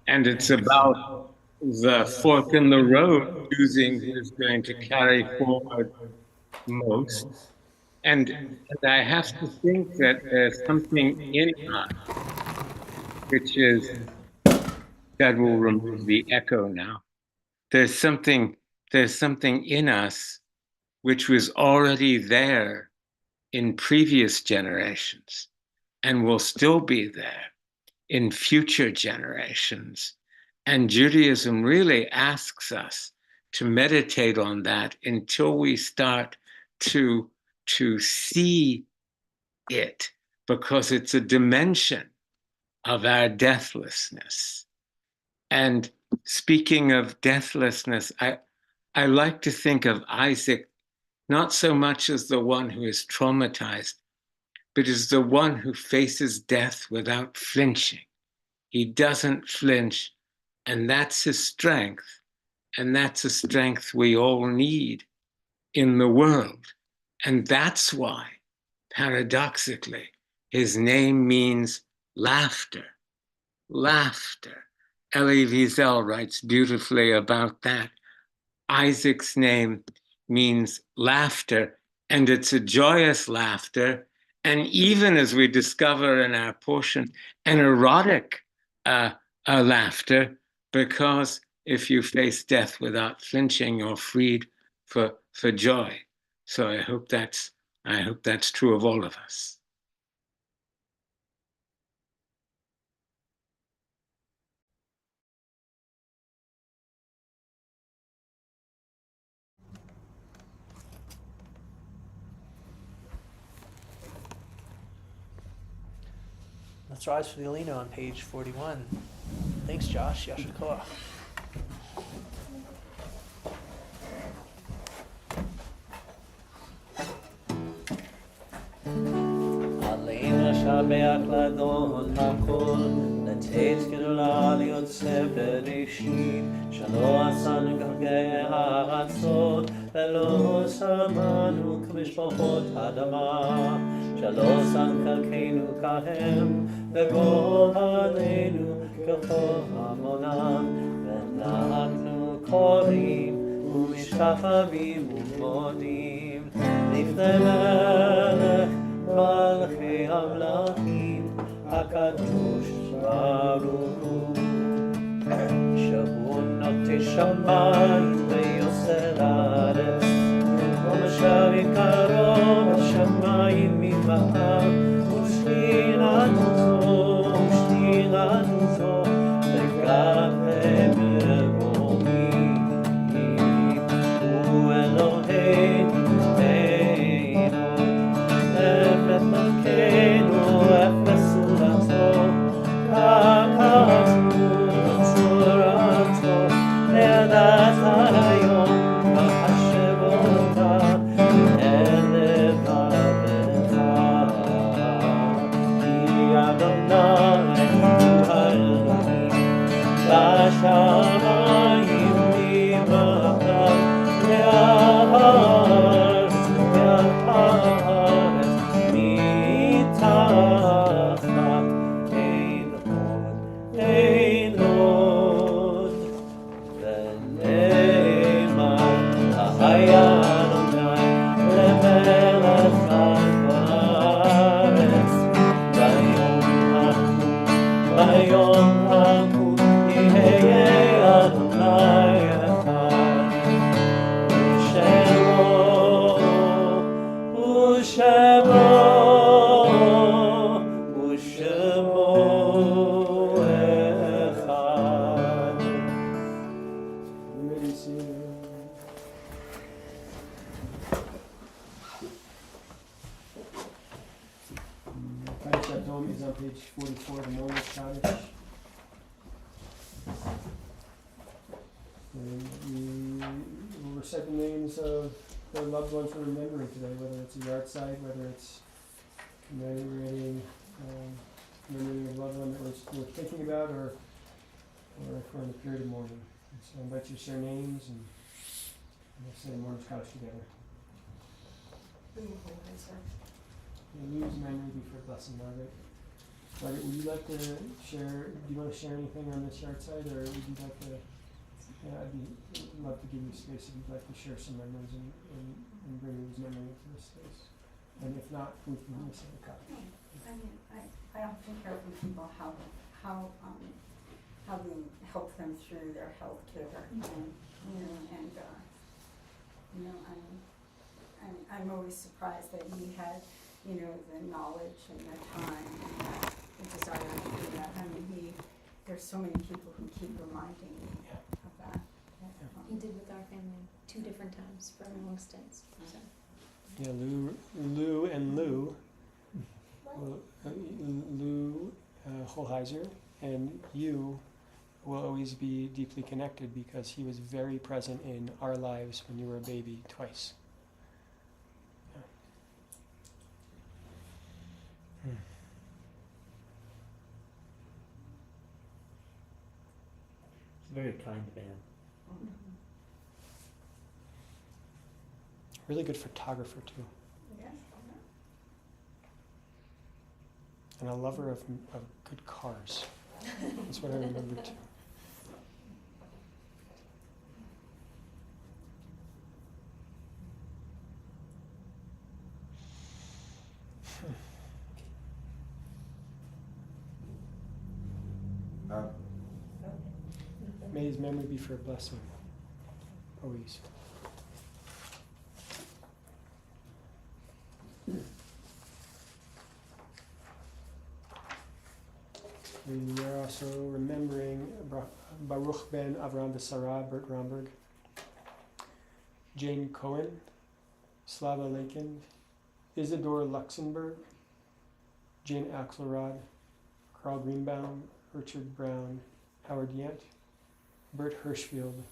and it's about the fork in the road, choosing who's going to carry forward most. And I have to think that there's something in us, which is, that will remove the echo now. There's something in us which was already there in previous generations and will still be there in future generations. And Judaism really asks us to meditate on that until we start to see it, because it's a dimension of our deathlessness. And speaking of deathlessness, I like to think of Isaac not so much as the one who is traumatized, but as the one who faces death without flinching. He doesn't flinch, and that's his strength. And that's a strength we all need in the world. And that's why, paradoxically, his name means laughter. Laughter. Elie Wiesel writes beautifully about that. Isaac's name means laughter, and it's a joyous laughter. And even as we discover in our portion, an erotic laughter, because if you face death without flinching, you're freed for joy. So I hope that's true of all of us. Let's rise for the Alina on page 41. Thanks, Josh. Yasher koach. Alina Shabbat Ladon Hakol, לתת גדולה ליוצא בראשית, שלא עשנו גרגי הארצות, ולא שמנו כמשפחות אדמה, שלא שם חלקנו כהם, וגורלנו ככל המונם, ואנחנו קוראים ומשתחווים ומודים, לפני מלך מלכי המלכים, הקדוש ברוך הוא, שהוא נוטה שמיים ויוסר הארץ, ומשב יקרו בשמיים ממעל, ושכינתו לגבי מרומי, הוא אלוהינו אפת מלכנו, אפת סורתו, ככתוב צורתו, לדעת היום מחשבותה, אלף עבדך, כי אדוני הוא האלוהים, בשמיים ממעל, והארץ מתחת, אין עוד ונאמר, היה אדוני למלך על כל הארץ, ביום ההוא יהיה אדוני אחד, ושמו 44, the Mourner's Cottage. And we will recite the names of the loved ones we're remembering today, whether it's a yard side, whether it's commemorating memory of a loved one that we're thinking about, or if we're in a period of mourning. And so I invite you to share names and we'll say Mourner's Cottage together. And lose memory be for a blessing, Margaret. Margaret, would you like to share, do you want to share anything on this yard side, or would you like to, I'd love to give you space if you'd like to share some memories and bring these memories into this space. And if not, we can miss the cup. I mean, I often hear from people how we help them through their health care, I'm always surprised that he had, the knowledge and the time and the desire to do that. I mean, there's so many people who keep reminding me of that. He did with our family 2 different times for long stints. So. Yeah, Lou and Lou Holheiser, and you will always be deeply connected because he was very present in our lives when you were a baby twice. Yeah. Very kind man. Really good photographer too, Yes. and a lover of good cars. That's what I remember too. May his memory be for a blessing, always. We are also remembering Baruch ben Avram Sarah, Bert Romberg, Jane Cohen, Slava Lakin, Isidore Luxemburg, Jane Axelrod, Carl Greenbaum, Richard Brown, Howard Yant, Bert Hirschfield,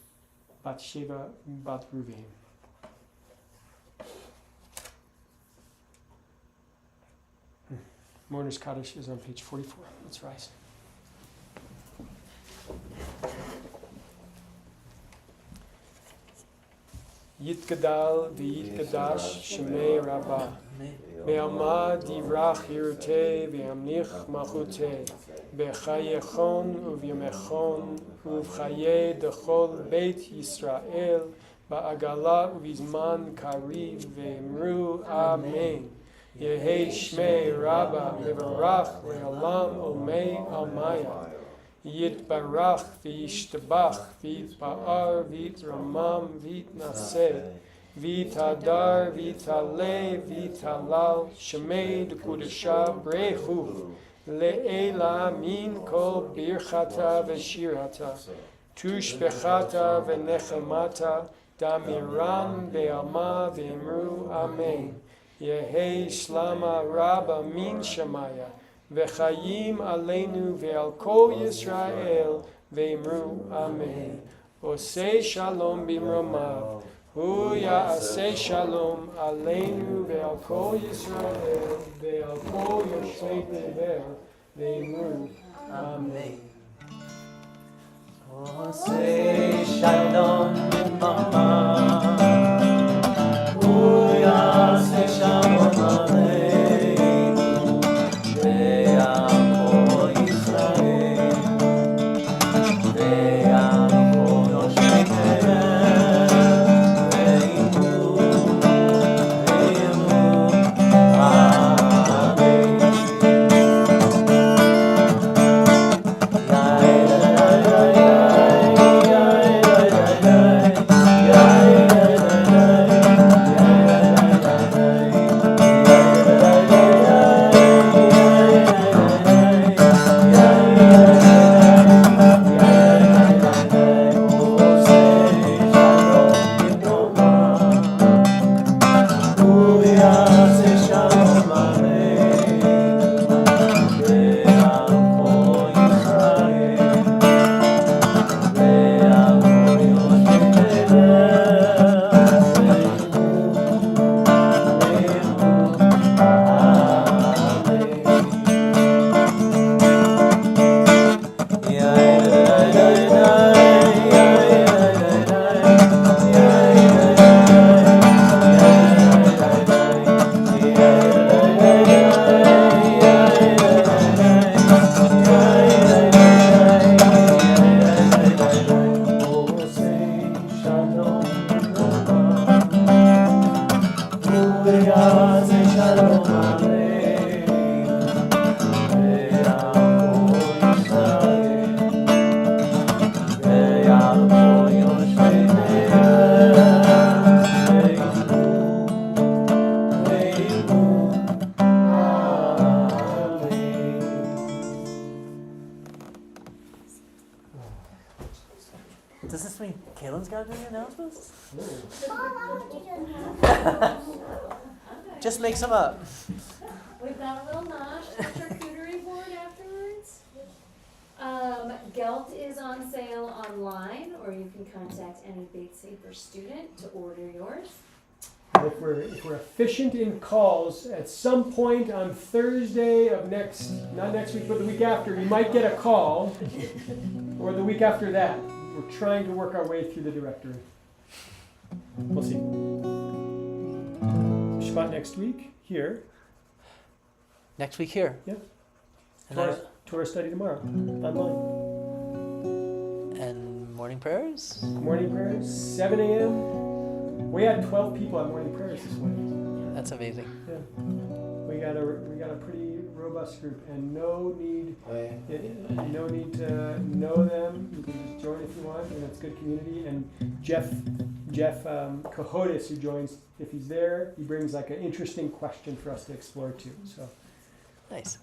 Bathsheba Batruvain. Mourner's Cottage is on page 44. Let's rise. Yitgadal v'yitgadash shemei Rabbah Be'alma divrach yirutei ve'amnich machutei Be'chayechon u'vyamechon u'vchaye dechol beit Yisrael Ba'agala u'vizman kariv ve'emru Amen. Yehei Shmei Rabba Mevarach Le'olam Omei Almaya Yitbarach V'yishtabach V'yitpa'ar V'yitramam V'yitnaseh V'yitadar V'yitaleh V'yitalal Shemei D'Kudasha Brechu Le'ela Min Kol Birchata V'shirata Tushbechata V'nechemata Damiran Be'alma V'emru Amen. Yehei Shlama Rabba Min Shemaya V'chayim Aleinu Ve'al Kol Yisrael Ve'emru Amen. Osei Shalom Bimromav Hu Ya'aseh Shalom Aleinu Ve'al Kol Yisrael Ve'al Kol Yoshei Tevel Ve'emru Amen. Osei Shalom Bimromav Hu Ya'aseh Shalom Aleinu Ve'al Kol Yisrael Ve'al Kol Yoshei Tevel Ve'emru Amen. Yeah. Does this mean Kaylin's got to do the announcements? Just make some up. We've got a little nosh, a charcuterie board afterwards. Gelt is on sale online, or you can contact any Beit Sefer student to order yours. If we're efficient in calls, at some point on Thursday of not next week, but the week after, you might get a call, or the week after that. We're trying to work our way through the directory. We'll see. Shabbat next week here. Next week here. Yeah. And, Torah study tomorrow online. and morning prayers? Morning prayers, 7 a.m. We had 12 people at morning prayers this morning. That's amazing. Yeah. We got a pretty robust group, and no need to know them. You can just join if you want, and it's good community. And Jeff Cahotis, who joins, if he's there, he brings like an interesting question for us to explore too. So Nice.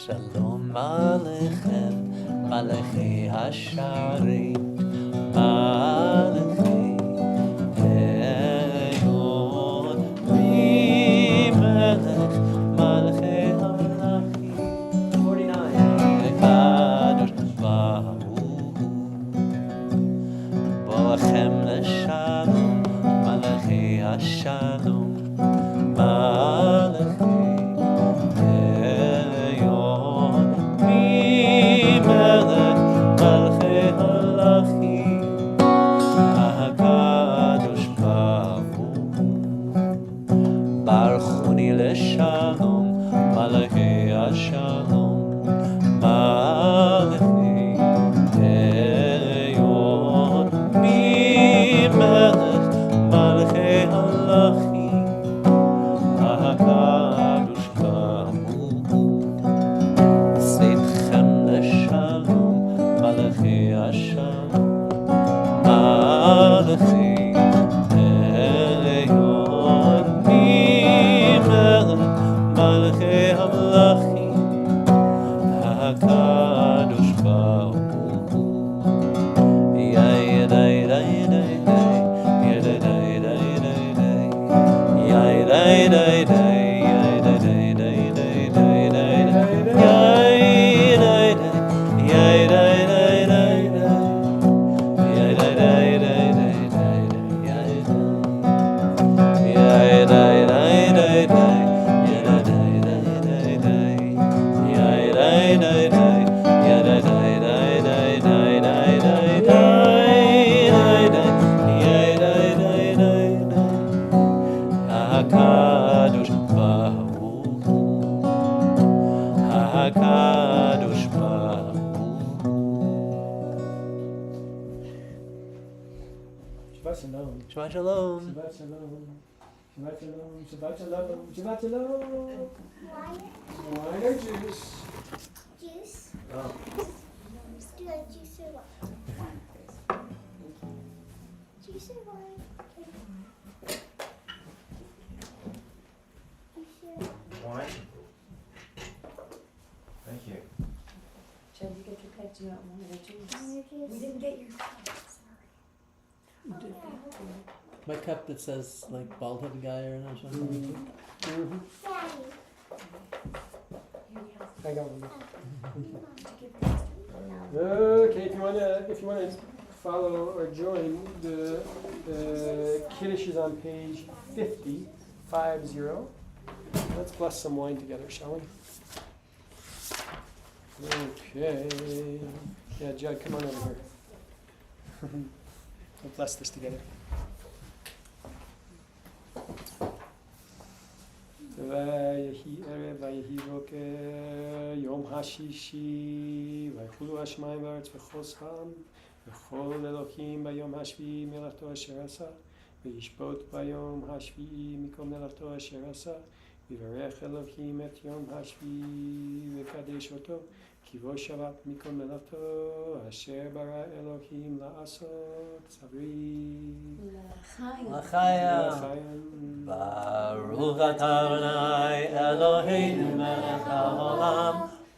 Shalom Aleichem, Malechi Hasharim, Malechi Eyon, Melech, Malechi Hamlachim. 49. Kadosh Baruch Hu, Boachem Leshalom, Malechi Hashalom, Malechi Eyon, Melech, Malechi Hamlachim, Kadosh Baruch Hu, Baruchuni Leshalom, Malechi Hashalom, Malechi Eyon, Melech, Malechi Hamlachim, Kadosh Baruch Hu, Seitchem Leshalom, Malechi Hashalom, Malechi Eyon, Melech, Malechi Hamlachim, Kadosh Baruch Hu. HaKadosh Baruch Hu, HaKadosh Baruch Hu. Shabbat shalom. Shabbat shalom. Shabbat shalom. Shabbat shalom. Shabbat shalom. Shabbat shalom. Wine or juice? Juice? Oh. Do you like juice or what? Juice or wine? Wine? Thank you. Chad, you get your cup, do you want one of the juice? Juice. We didn't get your cup, My cup that says like bald headed guy or something. Mm-hmm. Daddy. I got one. No. Okay, if you wanna follow or join, the Kiddush is on page 50. Let's bless some wine together, shall we? Okay. Yeah, Judd, come on over here. We'll bless this together. ויהי ערב ויהי בוקר יום השישי ויחולו השמיים והארץ וחוסכם וכל אלוהים ביום השביעי מלאכתו אשר עשה וישפוט ביום השביעי מכל מלאכתו אשר עשה ויברך אלוהים את יום השביעי ויקדש אותו כי בו שבת מכל מלאכתו אשר ברא אלוהים לעשות צברי L'chaim. Baruch atah Adonai Eloheinu melech haolam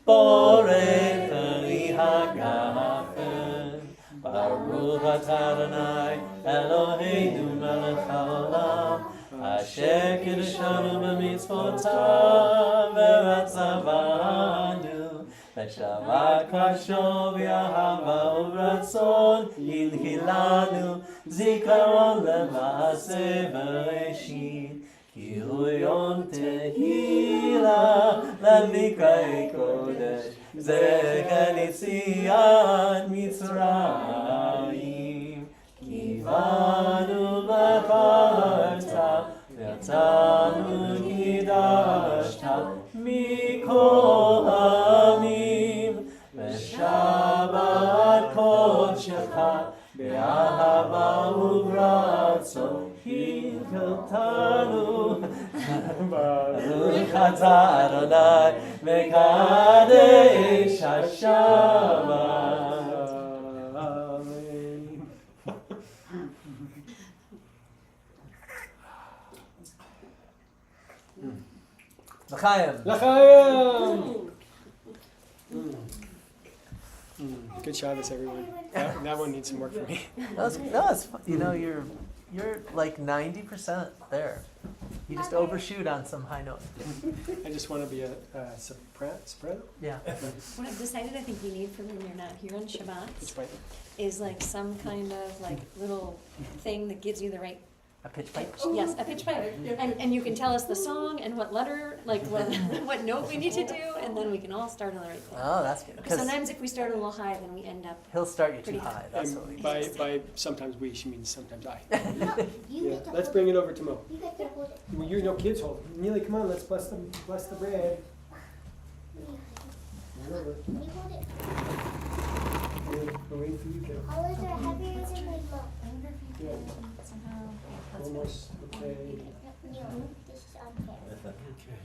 borei peri hagam atah Adonai Eloheinu melech haolam asher kiddushanu b'mitzvotav v'ratzavanu Shabbat kasho v'ahava uvratzon yinhilanu zikaron lema'ase v'reshit ki hu yom tehila lemikrai kodesh zecher yitziat Mitzrayim kivanu v'charta v'yatanu kidashta mikol ha'amim v'shabbat kodshecha be'ahava uvratzon hilchaltanu Baruch atah Adonai mekadesh hashabat. Amen. L'chaim. L'chaim! Good Shabbos, everyone. That one needs some work for me. That's you know you're like 90% there. You just overshoot on some high note. I just want to be a soprano. Yeah. What I've decided I think we need for when you're not here on Shabbat It's right. is like some kind of like little thing that gives you the right, A pitch pipe. yes, a pitch pipe. And you can tell us the song and what letter, like what note we need to do, and then we can all start on the right thing. Oh, that's good. Because sometimes if we start a little high, then we end up, He'll start you too Pretty high. That's what we And need. by sometimes we, she means sometimes I. You Yeah. get to Let's hold bring it. it over to Mo. You get to hold it. Well, you know kids hold. Neely, come on, let's bless the bread. Bring it over. Can you hold it? Neely, we're waiting for you, kiddo. Olives are heavier than my mom. Yeah. somehow, Almost. Okay. No, this is unfair. Okay.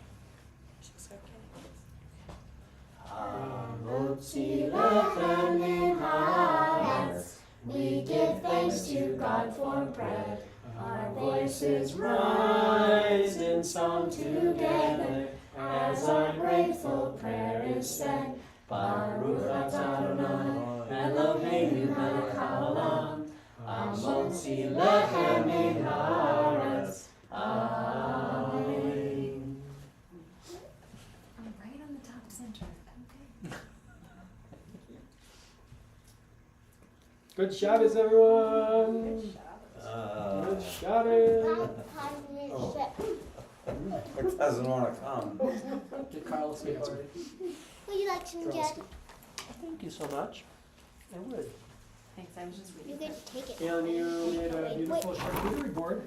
Motzi lechem min haaretz. We give thanks to God for bread. Our voices rise in song together as our grateful prayer is said. Baruch atah Adonai Eloheinu melech haolam hamotzi lechem min haaretz. Amen. I'm right on the top center. Okay. Good Shabbos, everyone. Good Shabbos. It doesn't want to come. Did Carlos say it's Would you like some Jack? Thank you so much. I would. Thanks, I was just You reading. get to take it. And you made a beautiful charcuterie board.